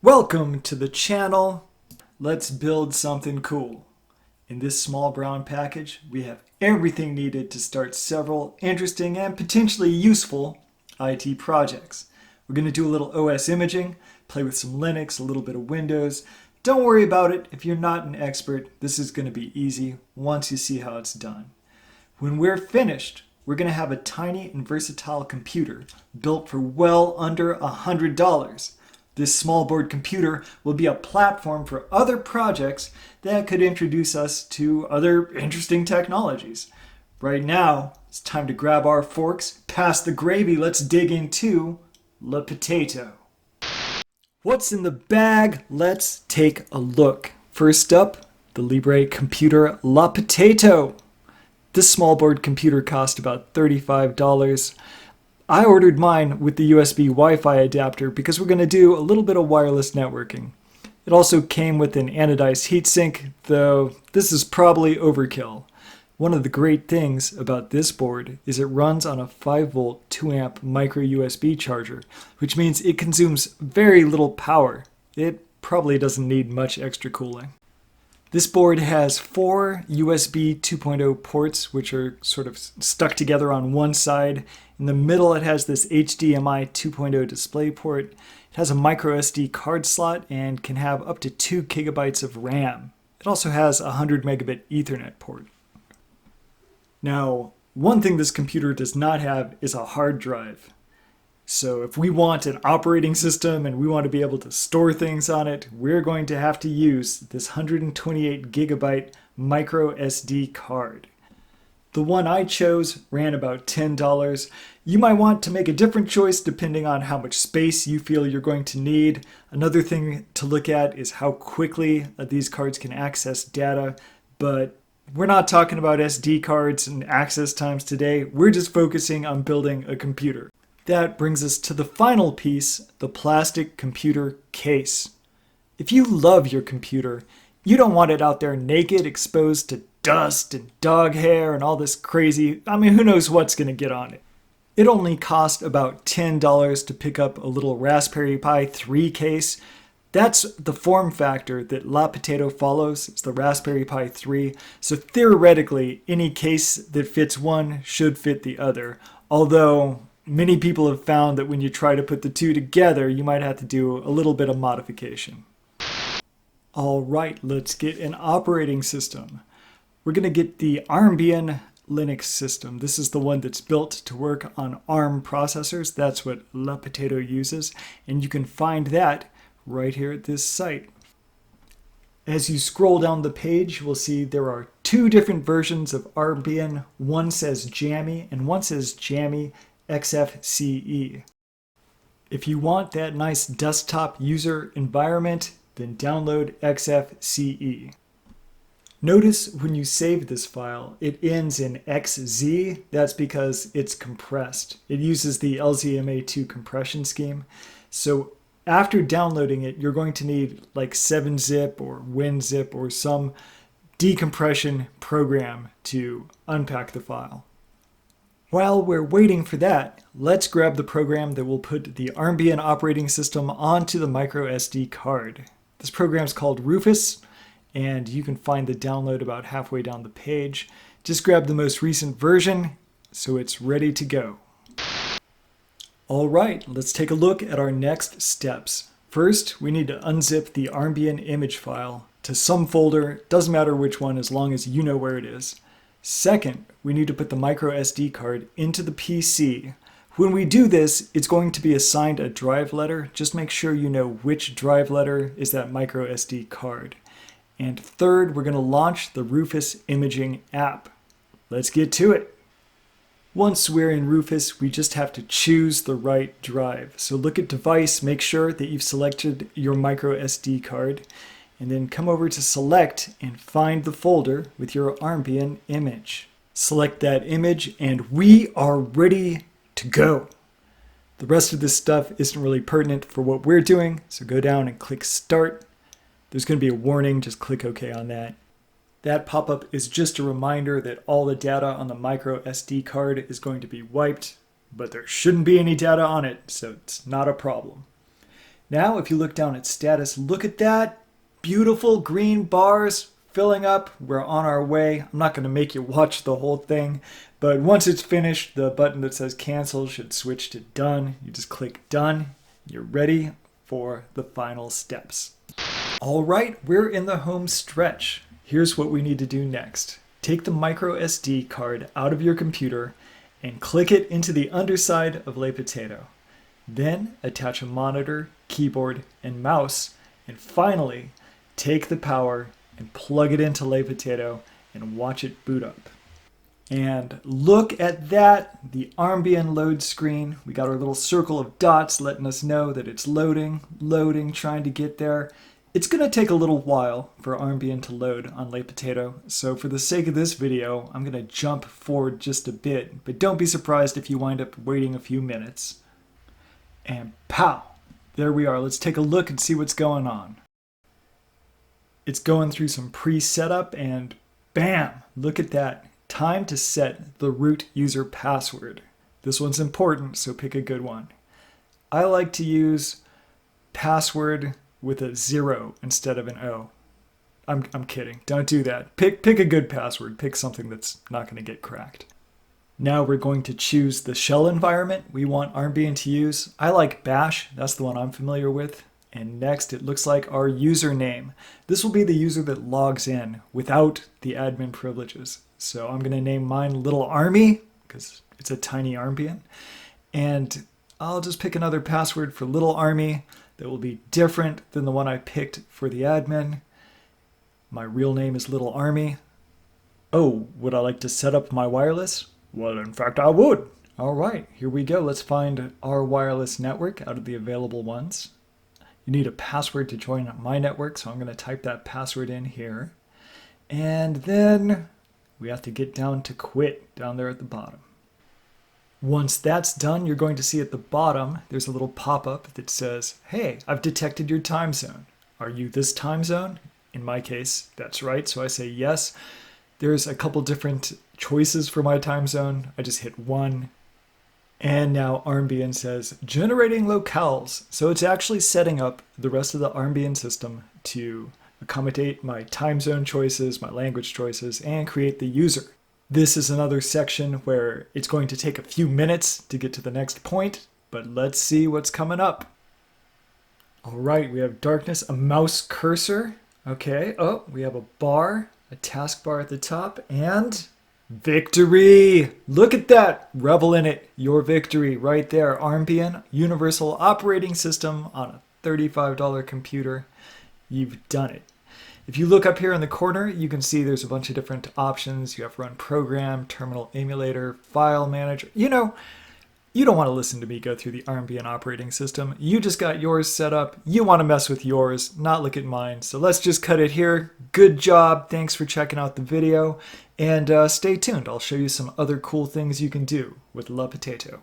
Welcome to the channel. Let's build something cool. In this small brown package, we have everything needed to start several interesting and potentially useful IT projects. We're going to do a little OS imaging, play with some Linux, a little bit of Windows. Don't worry about it if you're not an expert. This is going to be easy once you see how it's done. When we're finished, we're going to have a tiny and versatile computer built for well under $100. This small board computer will be a platform for other projects that could introduce us to other interesting technologies. Right now, it's time to grab our forks, pass the gravy, let's dig into Le Potato. What's in the bag? Let's take a look. First up, the Libre computer Le Potato. This small board computer cost about $35. I ordered mine with the USB Wi-Fi adapter because we're going to do a little bit of wireless networking. It also came with an anodized heatsink, though this is probably overkill. One of the great things about this board is it runs on a 5-volt 2-amp micro USB charger, which means it consumes very little power. It probably doesn't need much extra cooling. This board has 4 USB 2.0 ports, which are sort of stuck together on one side. In the middle, it has this HDMI 2.0 display port. It has a micro SD card slot and can have up to 2 gigabytes of RAM. It also has a 100 megabit Ethernet port. Now, one thing this computer does not have is a hard drive. So if we want an operating system and we want to be able to store things on it, we're going to have to use this 128 gigabyte micro SD card. The one I chose ran about $10. You might want to make a different choice depending on how much space you feel you're going to need. Another thing to look at is how quickly these cards can access data, but we're not talking about SD cards and access times today. We're just focusing on building a computer. That brings us to the final piece, the plastic computer case. If you love your computer, you don't want it out there naked, exposed to dust and dog hair and all this crazy, who knows what's going to get on it. It only cost about $10 to pick up a little Raspberry Pi 3 case. That's the form factor that Le Potato follows. It's the Raspberry Pi 3. So theoretically, any case that fits one should fit the other. Although many people have found that when you try to put the two together, you might have to do a little bit of modification. All right, let's get an operating system. We're going to get the ARMBIAN Linux system. This is the one that's built to work on ARM processors. That's what Le Potato uses, and you can find that right here at this site. As you scroll down the page, you'll see there are 2 different versions of ARMBIAN. One says Jammy, and one says Jammy XFCE. If you want that nice desktop user environment, then download XFCE. Notice when you save this file, it ends in XZ. That's because it's compressed. It uses the LZMA2 compression scheme. So after downloading it, you're going to need like 7-zip or WinZip or some decompression program to unpack the file. While we're waiting for that, let's grab the program that will put the ARMBIAN operating system onto the micro SD card. This program is called Rufus, and you can find the download about halfway down the page. Just grab the most recent version so it's ready to go. All right, let's take a look at our next steps. First, we need to unzip the ARMBIAN image file to some folder. Doesn't matter which one as long as you know where it is. Second, we need to put the micro SD card into the PC. When we do this, it's going to be assigned a drive letter. Just make sure you know which drive letter is that micro SD card. And third, we're going to launch the Rufus imaging app. Let's get to it. Once we're in Rufus, we just have to choose the right drive. So look at device, make sure that you've selected your micro SD card, and then come over to select and find the folder with your ARMBIAN image. Select that image and we are ready to go. The rest of this stuff isn't really pertinent for what we're doing, so go down and click Start. There's going to be a warning, just click OK on that. That pop-up is just a reminder that all the data on the micro SD card is going to be wiped, but there shouldn't be any data on it, so it's not a problem. Now, if you look down at status, look at that. Beautiful green bars filling up. We're on our way. I'm not going to make you watch the whole thing, but once it's finished, the button that says cancel should switch to done. You just click done. You're ready for the final steps. All right, we're in the home stretch. Here's what we need to do next. Take the micro SD card out of your computer and click it into the underside of Le Potato. Then attach a monitor, keyboard, and mouse, and finally take the power and plug it into Le Potato and watch it boot up. And look at that, the ARMBIAN load screen. We got our little circle of dots letting us know that it's loading, trying to get there. It's going to take a little while for ARMBIAN to load on Le Potato, so for the sake of this video, I'm going to jump forward just a bit, but don't be surprised if you wind up waiting a few minutes. And pow! There we are. Let's take a look and see what's going on. It's going through some pre-setup and bam! Look at that. Time to set the root user password. This one's important, so pick a good one. I like to use password with a 0 instead of an O. I'm kidding. Don't do that. Pick a good password. Pick something that's not going to get cracked. Now we're going to choose the shell environment we want ARMBIAN to use. I like Bash. That's the one I'm familiar with. And next, it looks like our username. This will be the user that logs in without the admin privileges. So I'm going to name mine Little Army because it's a tiny ARMBIAN. And I'll just pick another password for Little Army that will be different than the one I picked for the admin. My real name is Little Army. Oh, would I like to set up my wireless? Well, in fact, I would. All right, here we go. Let's find our wireless network out of the available ones. You need a password to join my network, so I'm going to type that password in here. And then we have to get down to quit down there at the bottom. Once that's done, you're going to see at the bottom, there's a little pop-up that says, hey, I've detected your time zone. Are you this time zone? In my case, that's right, so I say yes. There's a couple different choices for my time zone. I just hit 1. And now ARMBIAN says, generating locales. So it's actually setting up the rest of the ARMBIAN system to accommodate my time zone choices, my language choices, and create the user. This is another section where it's going to take a few minutes to get to the next point, but let's see what's coming up. All right, we have darkness, a mouse cursor. Okay, oh, we have a bar, a taskbar at the top, and victory! Look at that! Revel in it. Your victory right there. ARMBIAN, Universal Operating System on a $35 computer. You've done it. If you look up here in the corner, you can see there's a bunch of different options. You have Run Program, Terminal Emulator, File Manager. You know, you don't want to listen to me go through the ARMBIAN operating system. You just got yours set up. You want to mess with yours, not look at mine. So let's just cut it here. Good job. Thanks for checking out the video. And stay tuned. I'll show you some other cool things you can do with Le Potato.